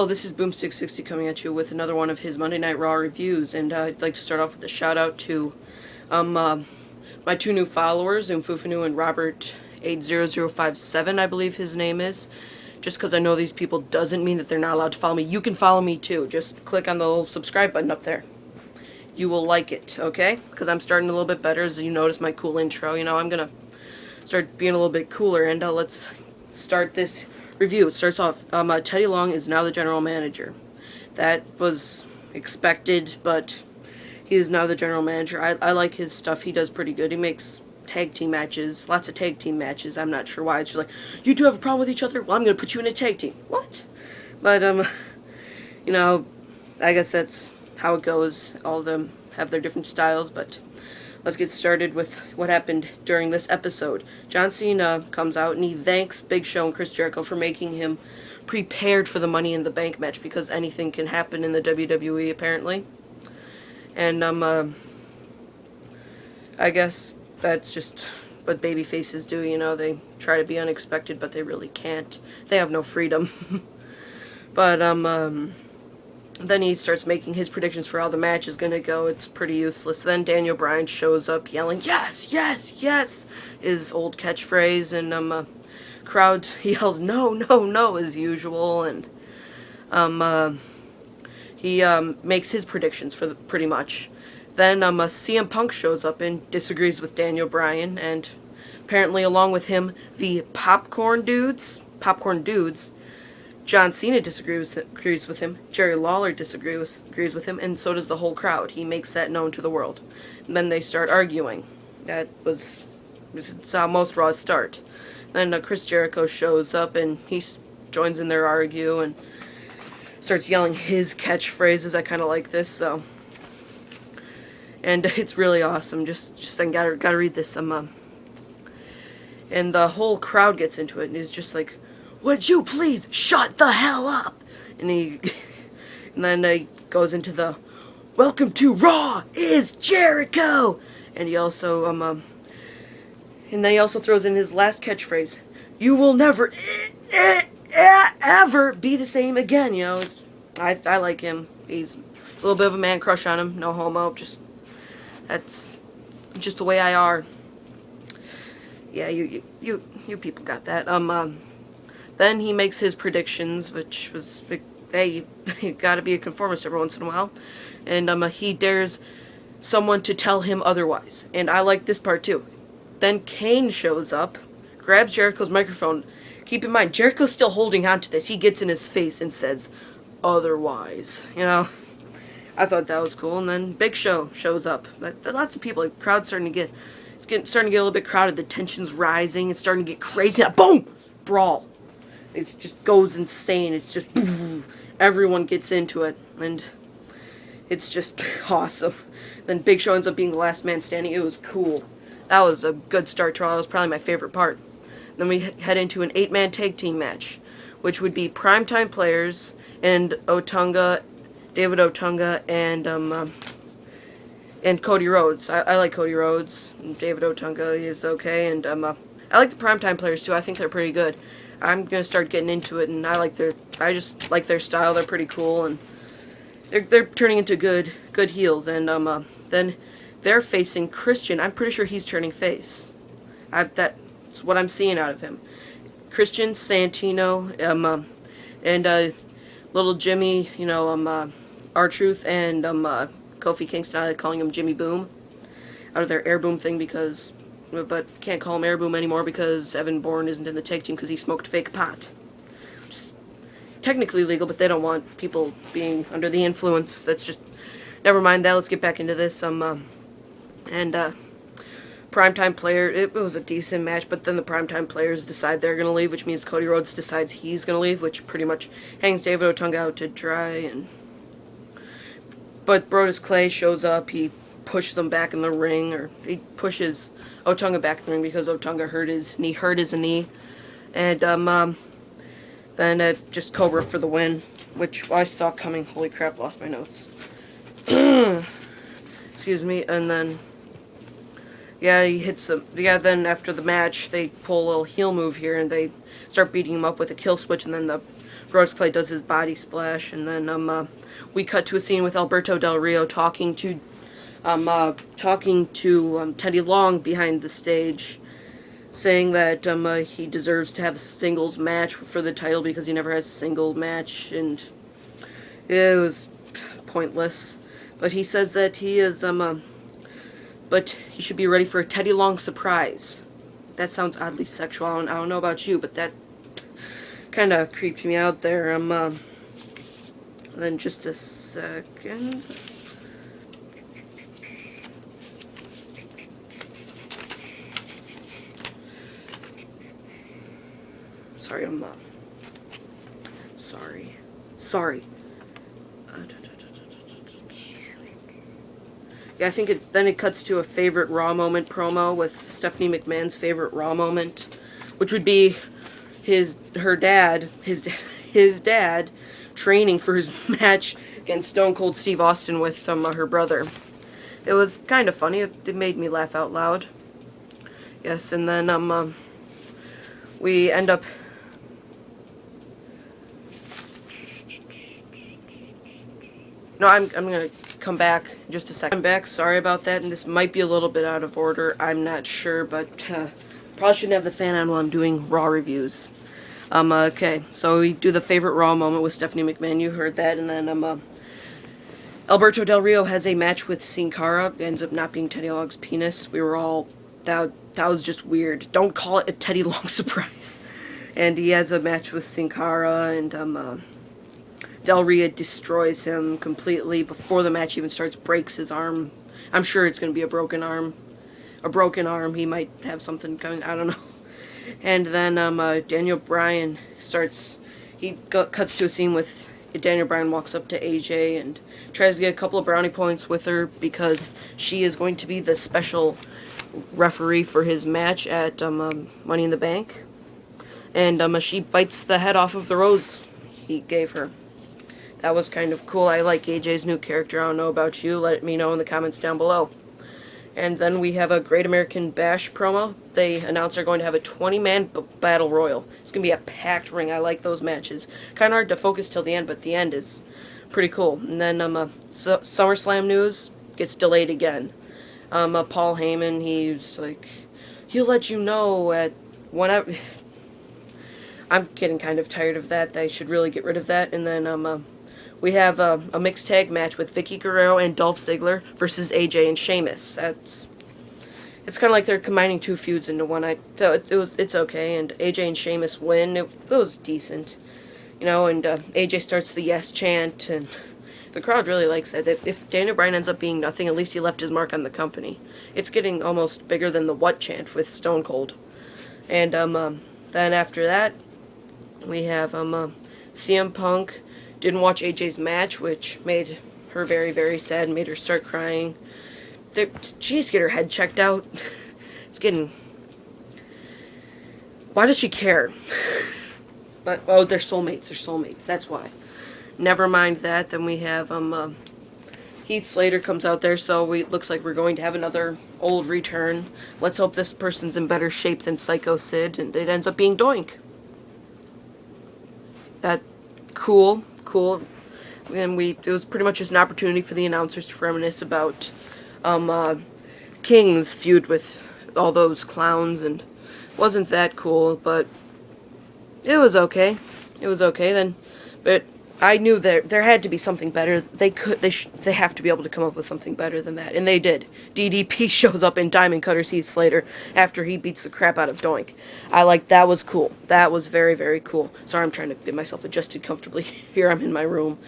Hello, this is Boom660 coming at you with another one of his Monday Night Raw reviews, and I'd like to start off with a shout out to my two new followers, Umfufanu and Robert80057, I believe his name is. Just because I know these people doesn't mean that they're not allowed to follow me. You can follow me too. Just click on the little subscribe button up there. You will like it, okay? Because I'm starting a little bit better, as you notice my cool intro. You know, I'm gonna start being a little bit cooler, and let's start this review. It starts off, Teddy Long is now the general manager. That was expected, but he is now the general manager. I like his stuff. He does pretty good. He makes tag team matches, lots of tag team matches. I'm not sure why. It's just like, you two have a problem with each other? Well, I'm going to put you in a tag team. What? But, you know, I guess that's how it goes. All of them have their different styles, but let's get started with what happened during this episode. John Cena comes out and he thanks Big Show and Chris Jericho for making him prepared for the Money in the Bank match, because anything can happen in the WWE apparently. And I guess that's just what baby faces do, you know. They try to be unexpected, but they really can't. They have no freedom. But then he starts making his predictions for how the match is going to go. It's pretty useless. Then Daniel Bryan shows up yelling, "Yes, yes, yes," his old catchphrase, and crowd yells, "No, no, no," as usual, and he makes his predictions for pretty much. Then CM Punk shows up and disagrees with Daniel Bryan, and apparently along with him, the Popcorn Dudes, John Cena disagrees with him, Jerry Lawler disagrees with him, and so does the whole crowd. He makes that known to the world. And then they start arguing. That's how most Raws start. Then Chris Jericho shows up and he joins in their argue and starts yelling his catchphrases. I kind of like this, so. And it's really awesome. Just I gotta read this. And the whole crowd gets into it and is just like, "Would you please shut the hell up?" And then he goes into the, "Welcome to Raw is Jericho," and he also and then he also throws in his last catchphrase, "You will never ever be the same again." You know, I like him. He's a little bit of a man crush on him. No homo. That's just the way I are. Yeah, you people got that. Then he makes his predictions, which was, hey, you gotta be a conformist every once in a while. And he dares someone to tell him otherwise. And I like this part too. Then Kane shows up, grabs Jericho's microphone. Keep in mind, Jericho's still holding on to this. He gets in his face and says, "Otherwise." You know, I thought that was cool. And then Big Show shows up. Lots of people, the crowd's starting to get a little bit crowded. The tension's rising. It's starting to get crazy. Boom! Brawl. It just goes insane. It's just, everyone gets into it, and it's just awesome. Then Big Show ends up being the last man standing. It was cool. That was a good start to all. That was probably my favorite part. Then we head into an 8-man tag team match, which would be Primetime Players and David Otunga, and Cody Rhodes. I like Cody Rhodes. David Otunga is okay, and I like the Primetime Players too. I think they're pretty good. I'm gonna start getting into it, and I just like their style. They're pretty cool, and they're turning into good heels. And then they're facing Christian. I'm pretty sure he's turning face. That's what I'm seeing out of him. Christian Santino, and little Jimmy, you know, R-Truth, and Kofi Kingston. I like calling him Jimmy Boom out of their Air Boom thing, but can't call him Air Boom anymore because Evan Bourne isn't in the tag team because he smoked fake pot. Just technically legal, but they don't want people being under the influence. That's just, never mind that. Let's get back into this. Primetime Player, it was a decent match, but then the Primetime Players decide they're gonna leave, which means Cody Rhodes decides he's gonna leave, which pretty much hangs David Otunga out to dry. But Brodus Clay shows up. He pushes them back in the ring, or he pushes Otunga back in the ring because Otunga hurt his knee, and then just Cobra for the win, which I saw coming. Holy crap, lost my notes. Excuse me. And then Yeah, he hits him. Yeah, then after the match, they pull a little heel move here, and they start beating him up with a kill switch, and then the Brodus Clay does his body splash, and then we cut to a scene with Alberto Del Rio talking to Teddy Long behind the stage, saying that he deserves to have a singles match for the title because he never has a single match, and it was pointless. But he says that he is but he should be ready for a Teddy Long surprise. That sounds oddly sexual. I don't know about you, but that kind of creeped me out there. Then just a second. Sorry, sorry. Yeah, I think then it cuts to a favorite Raw moment promo with Stephanie McMahon's favorite Raw moment, which would be his dad training for his match against Stone Cold Steve Austin with her brother. It was kind of funny. It made me laugh out loud. Yes, and then we end up. No, I'm gonna come back in just a second. I'm back. Sorry about that, and this might be a little bit out of order. I'm not sure, but probably shouldn't have the fan on while I'm doing Raw reviews. Okay, so we do the favorite Raw moment with Stephanie McMahon. You heard that, and then Alberto Del Rio has a match with Sin Cara. Ends up not being Teddy Long's penis. We were all that was just weird. Don't call it a Teddy Long surprise. And he has a match with Sin Cara, and Del Rio destroys him completely before the match even starts, breaks his arm. I'm sure it's going to be a broken arm. A broken arm. He might have something coming. I don't know. And then Daniel Bryan starts. He cuts to a scene with Daniel Bryan walks up to AJ and tries to get a couple of brownie points with her because she is going to be the special referee for his match at Money in the Bank. And she bites the head off of the rose he gave her. That was kind of cool. I like AJ's new character. I don't know about you. Let me know in the comments down below. And then we have a Great American Bash promo. They announced they're going to have a 20-man battle royal. It's going to be a packed ring. I like those matches. Kind of hard to focus till the end, but the end is pretty cool. And then SummerSlam news gets delayed again. Paul Heyman, he's like, he'll let you know at whenever. I'm getting kind of tired of that. They should really get rid of that. And then we have a mixed tag match with Vicky Guerrero and Dolph Ziggler versus AJ and Sheamus. It's kind of like they're combining two feuds into one. It's okay, and AJ and Sheamus win. It was decent, you know. And AJ starts the yes chant, and the crowd really likes that. If Daniel Bryan ends up being nothing, at least he left his mark on the company. It's getting almost bigger than the what chant with Stone Cold. And then after that, we have CM Punk. Didn't watch AJ's match, which made her very, very sad, made her start crying. She needs to get her head checked out. It's getting... Why does she care? But, oh, they're soulmates. They're soulmates. That's why. Never mind that. Then we have Heath Slater comes out there, so it looks like we're going to have another old return. Let's hope this person's in better shape than Psycho Sid, and it ends up being Doink. That... Cool. And it was pretty much just an opportunity for the announcers to reminisce about King's feud with all those clowns, and wasn't that cool, but it was okay. It was okay then, but I knew there had to be something better. They have to be able to come up with something better than that, and they did. DDP shows up in Diamond Cutters Heath Slater after he beats the crap out of Doink. That was cool. That was very, very cool. Sorry, I'm trying to get myself adjusted comfortably. Here I'm in my room,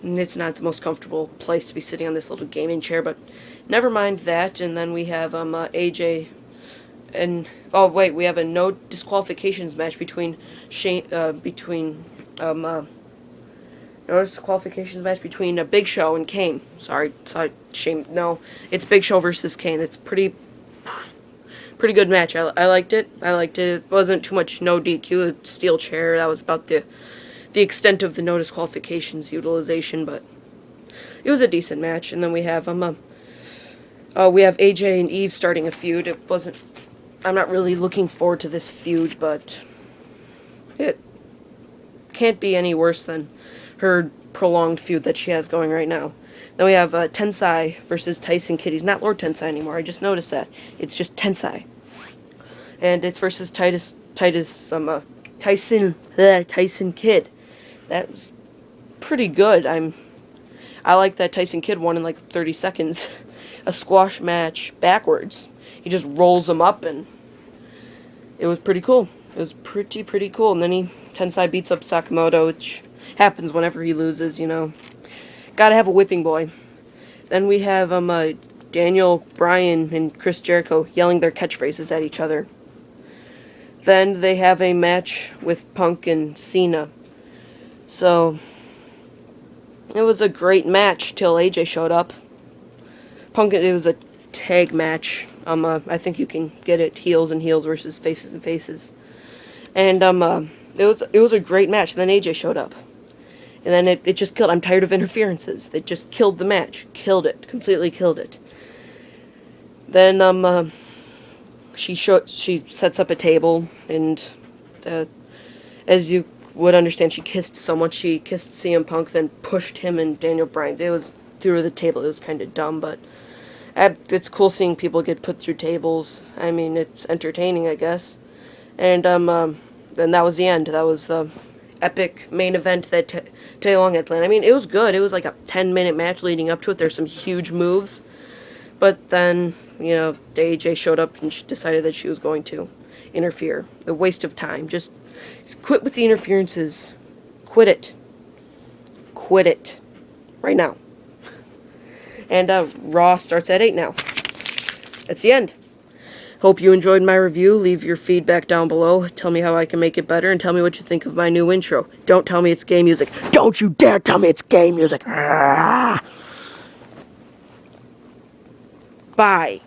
and it's not the most comfortable place to be sitting on this little gaming chair, but never mind that. And then we have AJ, and oh wait, we have a no disqualifications match between no disqualifications match between Big Show and Kane. Sorry, shame. No, it's Big Show versus Kane. It's pretty good match. I liked it. It wasn't too much no DQ, a steel chair. That was about the extent of the no disqualifications utilization, but it was a decent match. And then we have AJ and Eve starting a feud. It wasn't. I'm not really looking forward to this feud, but can't be any worse than her prolonged feud that she has going right now. Then we have Tensai versus Tyson Kidd. He's not Lord Tensai anymore. I just noticed that. It's just Tensai. And it's versus Tyson Kidd. That was pretty good. I like that Tyson Kidd won in like 30 seconds. A squash match backwards. He just rolls him up, and it was pretty cool. It was pretty cool. And then Tensai beats up Sakamoto, which happens whenever he loses, you know. Gotta have a whipping boy. Then we have Daniel Bryan and Chris Jericho yelling their catchphrases at each other. Then they have a match with Punk and Cena. So it was a great match till AJ showed up. It was a tag match. I think you can get it heels and heels versus faces and faces. And it was a great match. And then AJ showed up. And then it just killed. I'm tired of interferences. It just killed the match. Killed it. Completely killed it. Then she sets up a table, and as you would understand, she kissed someone. She kissed CM Punk, then pushed him and Daniel Bryan. It was through the table. It was kind of dumb, but it's cool seeing people get put through tables. I mean, it's entertaining, I guess. And then that was the end. That was the epic main event that Teddy Long had planned. I mean, it was good. It was like a 10-minute match leading up to it. There's some huge moves. But then, you know, AJ showed up and she decided that she was going to interfere. A waste of time. Just quit with the interferences. Quit it. Quit it. Right now. And Raw starts at 8 now. That's the end. Hope you enjoyed my review. Leave your feedback down below. Tell me how I can make it better, and tell me what you think of my new intro. Don't tell me it's gay music. Don't you dare tell me it's gay music. Bye.